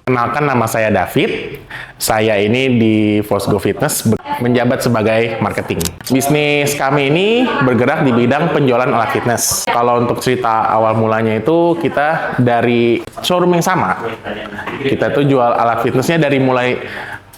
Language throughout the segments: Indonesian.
Kenalkan, nama saya David. Saya ini di Fosgo Fitness menjabat sebagai marketing. Bisnis kami ini bergerak di bidang penjualan alat fitness. Kalau untuk cerita awal mulanya itu kita dari showroom yang sama. Kita tuh jual alat fitnessnya dari mulai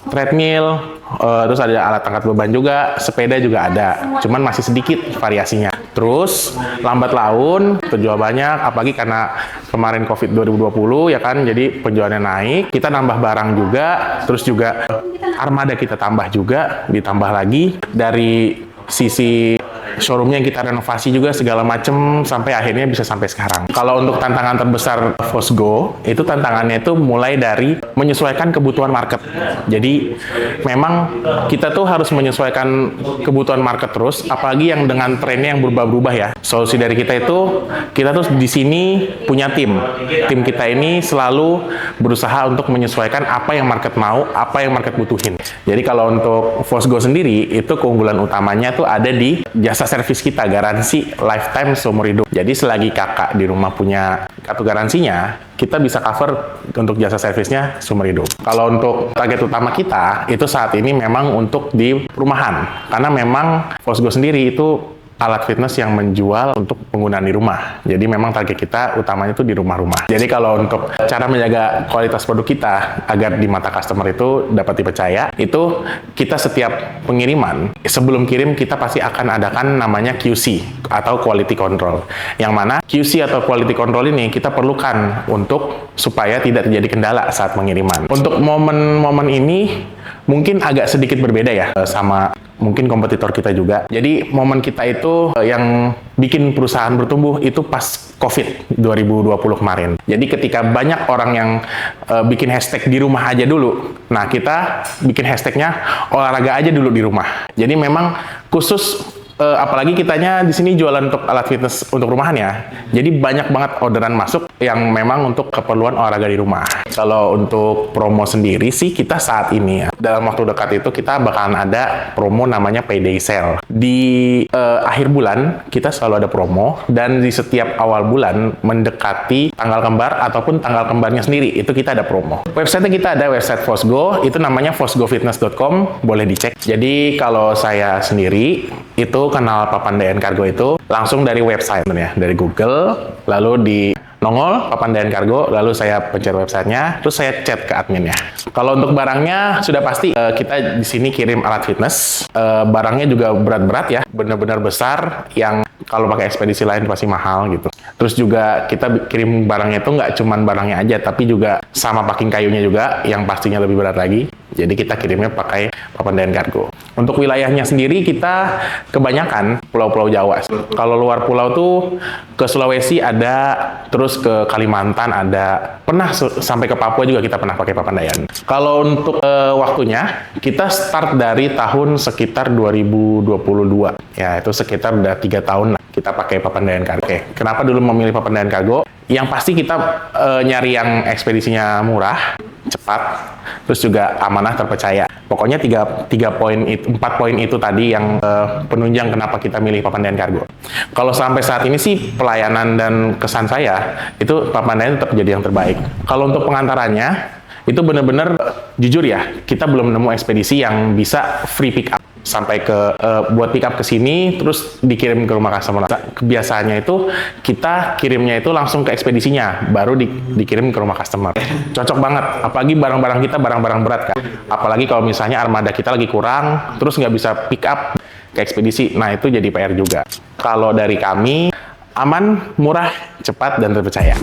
treadmill, terus ada alat angkat beban juga, sepeda juga ada, cuman masih sedikit variasinya. Terus lambat laun terjual banyak, apalagi karena kemarin COVID 2020 ya kan, jadi penjualannya naik, kita nambah barang juga, terus juga armada kita tambah juga, ditambah lagi dari sisi showroomnya yang kita renovasi juga segala macem sampai akhirnya bisa sampai sekarang. Kalau untuk tantangan terbesar Fosgo, itu tantangannya itu mulai dari menyesuaikan kebutuhan market. Jadi memang kita tuh harus menyesuaikan kebutuhan market terus, apalagi yang dengan trennya yang berubah-ubah ya. Solusi dari kita itu, kita tuh di sini punya tim. Tim kita ini selalu berusaha untuk menyesuaikan apa yang market mau, apa yang market butuhin. Jadi kalau untuk Fosgo sendiri, itu keunggulan utamanya tuh ada di jasa servis kita, garansi lifetime seumur hidup. Jadi selagi kakak di rumah punya kartu garansinya, kita bisa cover untuk jasa servisnya seumur hidup. Kalau untuk target utama kita, itu saat ini memang untuk di perumahan. Karena memang Fosgo sendiri itu alat fitness yang menjual untuk penggunaan di rumah. Jadi memang target kita utamanya itu di rumah-rumah. Jadi kalau untuk cara menjaga kualitas produk kita agar di mata customer itu dapat dipercaya, itu kita setiap pengiriman, sebelum kirim kita pasti akan adakan namanya QC atau quality control. Yang mana QC atau quality control ini kita perlukan untuk supaya tidak terjadi kendala saat pengiriman. Untuk momen-momen ini mungkin agak sedikit berbeda ya sama mungkin kompetitor kita juga. Jadi momen kita itu yang bikin perusahaan bertumbuh itu pas COVID 2020 kemarin. Jadi ketika banyak orang yang bikin hashtag di rumah aja dulu, nah kita bikin hashtagnya olahraga aja dulu di rumah. Jadi memang khusus apalagi kitanya di sini jualan untuk alat fitness untuk rumahan ya. Jadi banyak banget orderan masuk yang memang untuk keperluan olahraga di rumah. Kalau untuk promo sendiri sih kita saat ini ya, dalam waktu dekat itu kita bakalan ada promo namanya Payday Sale. Di akhir bulan kita selalu ada promo, dan di setiap awal bulan mendekati tanggal kembar ataupun tanggal kembarnya sendiri itu kita ada promo. Website kita ada website Fosgo, itu namanya fosgofitness.com, boleh dicek. Jadi kalau saya sendiri itu kenal Papandayan Cargo itu langsung dari website ya, dari Google, lalu di nongol Papandayan Cargo, lalu saya pencet websitenya, terus saya chat ke adminnya. Kalau untuk barangnya sudah pasti kita di sini kirim alat fitness, barangnya juga berat-berat ya, benar-benar besar yang kalau pakai ekspedisi lain pasti mahal gitu. Terus juga kita kirim barangnya itu nggak cuman barangnya aja, tapi juga sama packing kayunya juga yang pastinya lebih berat lagi. Jadi kita kirimnya pakai Papandayan Cargo. Untuk wilayahnya sendiri kita kebanyakan pulau-pulau Jawa. Kalau luar pulau tuh ke Sulawesi ada, terus ke Kalimantan ada, pernah sampai ke Papua juga kita pernah pakai Papandayan. Kalau untuk waktunya kita start dari tahun sekitar 2022. Ya itu sekitar udah 3 tahun lah kita pakai Papandayan Cargo. Oke, kenapa dulu memilih Papandayan Cargo? Yang pasti kita nyari yang ekspedisinya murah, cepat, terus juga amanah, terpercaya. Pokoknya 4 poin itu tadi yang penunjang kenapa kita milih Papandayan Cargo. Kalau sampai saat ini sih pelayanan dan kesan saya itu Papandayan tetap jadi yang terbaik. Kalau untuk pengantarannya itu benar-benar jujur ya, kita belum nemu ekspedisi yang bisa free pick up sampai ke buat pick up ke sini terus dikirim ke rumah customer. Kebiasaannya itu kita kirimnya itu langsung ke ekspedisinya, baru dikirim ke rumah customer. Cocok banget, apalagi barang-barang kita barang-barang berat kan. Apalagi kalau misalnya armada kita lagi kurang, terus nggak bisa pick up ke ekspedisi, nah itu jadi PR juga. Kalau dari kami, aman, murah, cepat, dan terpercaya.